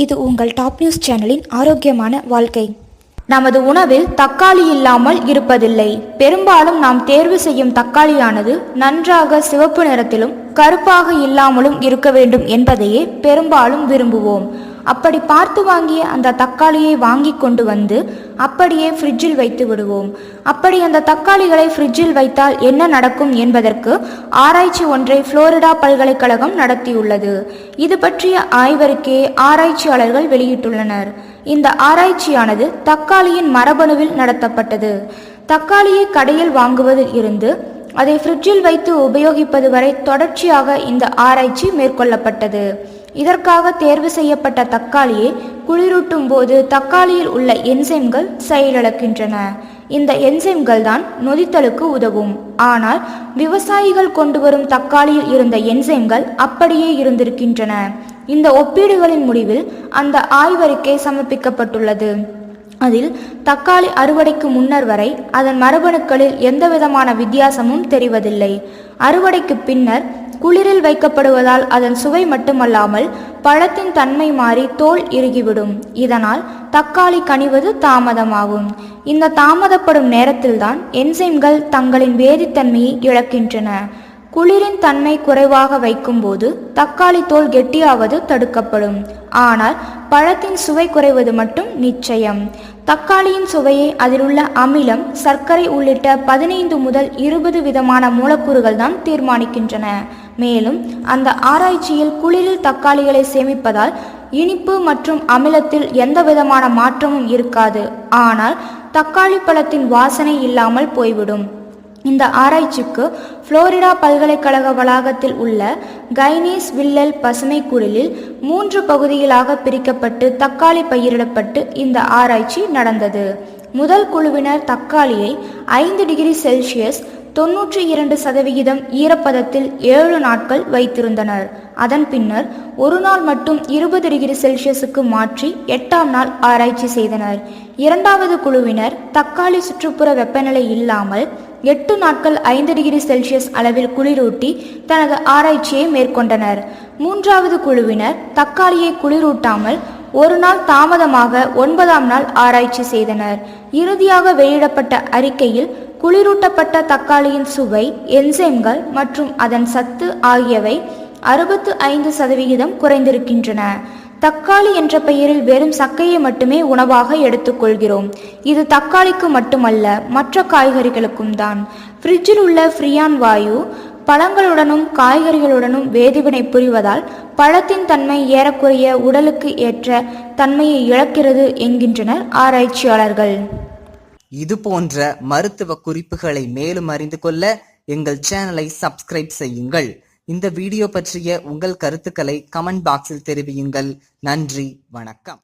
இது உங்கள் top news சேனலின் ஆரோக்கியமான வாழ்க்கை. நமது உணவில் தக்காளி இல்லாமல் இருப்பதில்லை. பெரும்பாலும் நாம் தேர்வு செய்யும் தக்காளியானது நன்றாக சிவப்பு நிறத்திலும் கருப்பாக இல்லாமலும் இருக்க வேண்டும் என்பதையே பெரும்பாலும் விரும்புவோம். அப்படி பார்த்து வாங்கிய அந்த தக்காளியை வாங்கி கொண்டு வந்து அப்படியே ஃப்ரிட்ஜில் வைத்து விடுவோம். அப்படி அந்த தக்காளிகளை ஃப்ரிட்ஜில் வைத்தால் என்ன நடக்கும் என்பதற்கு ஆராய்ச்சி ஒன்றை புளோரிடா பல்கலைக்கழகம் நடத்தியுள்ளது. இது பற்றிய ஆய்வறிக்கையை ஆராய்ச்சியாளர்கள் வெளியிட்டுள்ளனர். இந்த ஆராய்ச்சியானது தக்காளியின் மரபணுவில் நடத்தப்பட்டது. தக்காளியை கடையில் வாங்குவதில் இருந்து அதை ஃப்ரிட்ஜில் வைத்து உபயோகிப்பது வரை தொடர்ச்சியாக இந்த ஆராய்ச்சி மேற்கொள்ளப்பட்டது. இதற்காக தேர்வு செய்யப்பட்ட தக்காளியை குளிரூட்டும் போது தக்காளியில் உள்ள என்சைம்கள் செயலிழக்கின்றன. இந்த என்சைம்கள் தான் நொதித்தலுக்கு உதவும். ஆனால் விவசாயிகள் கொண்டு வரும் தக்காளியில் இருந்த என்சைம்கள் அப்படியே இருந்திருக்கின்றன. இந்த ஒப்பீடுகளின் முடிவில் அந்த ஆய்வறிக்கை சமர்ப்பிக்கப்பட்டுள்ளது. அதில் தக்காளி அறுவடைக்கு முன்னர் வரை அதன் மரபணுக்களில் எந்தவிதமான வித்தியாசமும் தெரிவதில்லை. அறுவடைக்கு பின்னர் குளிரில் வைக்கப்படுவதால் அதன் சுவை மட்டுமல்லாமல் பழத்தின் தன்மை மாறி தோல் இறுகிவிடும். இதனால் தக்காளி கனிவது தாமதமாகும். இந்த தாமதப்படும் நேரத்தில்தான் என்சைம்கள் தங்களின் வேதித்தன்மையை இழக்கின்றன. குளிரின் தன்மை குறைவாக வைக்கும்போது தக்காளி தோல் கெட்டியாவது தடுக்கப்படும். ஆனால் பழத்தின் சுவை குறைவது மட்டும் நிச்சயம். தக்காளியின் சுவையை அதிலுள்ள அமிலம், சர்க்கரை உள்ளிட்ட 15 முதல் 20 விதமான மூலக்கூறுகள் தான் தீர்மானிக்கின்றன. மேலும் அந்த ஆராய்ச்சியில் குளிரில் தக்காளிகளை சேமிப்பதால் இனிப்பு மற்றும் அமிலத்தில் எந்த விதமான மாற்றமும் இருக்காது. ஆனால் தக்காளி பழத்தின் வாசனை இல்லாமல் போய்விடும். இந்த ஆராய்ச்சிக்கு புளோரிடா பல்கலைக்கழக வளாகத்தில் உள்ள கைனீஸ் வில்லல் பசுமை குடிலில் 3 பகுதிகளாக பிரிக்கப்பட்டு தக்காளி பயிரிடப்பட்டு இந்த ஆராய்ச்சி நடந்தது. முதல் குழுவினர் தக்காளியை 5 டிகிரி செல்சியஸ் 92% ஈரப்பதத்தில் 7 நாட்கள் வைத்திருந்தனர். அதன் பின்னர் ஒரு நாள் மட்டும் 20 டிகிரி செல்சியஸுக்கு மாற்றி 8ஆம் நாள் ஆராய்ச்சி செய்தனர். இரண்டாவது குழுவினர் தக்காளி சுற்றுப்புற வெப்பநிலை இல்லாமல் 8 நாட்கள் 5 டிகிரி செல்சியஸ் அளவில் குளிரூட்டி தனது ஆராய்ச்சியை மேற்கொண்டனர். மூன்றாவது குழுவினர் தக்காளியை குளிரூட்டாமல் ஒரு நாள் தாமதமாக 9ஆம் நாள் ஆராய்ச்சி செய்தனர். இறுதியாக வெளியிடப்பட்ட அறிக்கையில் குளிரூட்டப்பட்ட தக்காளியின் சுவை, என்சைம்கள் மற்றும் அதன் சத்து ஆகியவை 65% குறைந்திருக்கின்றன. தக்காளி என்ற பெயரில் வெறும் சக்கையை மட்டுமே உணவாக எடுத்துக்கொள்கிறோம். இது தக்காளிக்கு மட்டுமல்ல, மற்ற காய்கறிகளுக்கும் தான். ஃப்ரிட்ஜில் உள்ள ஃப்ரியான் வாயு பழங்களுடனும் காய்கறிகளுடனும் வேதிவினை புரிவதால் பழத்தின் தன்மை ஏறக்குறைய உடலுக்கு ஏற்ற தன்மையை இழக்கிறது என்கின்றனர் ஆராய்ச்சியாளர்கள். இது போன்ற மருத்துவ குறிப்புகளை மேலும் அறிந்து கொள்ள எங்கள் சேனலை சப்ஸ்கிரைப் செய்யுங்கள். இந்த வீடியோ பற்றிய உங்கள் கருத்துக்களை கமெண்ட் பாக்ஸில் தெரிவியுங்கள். நன்றி, வணக்கம்.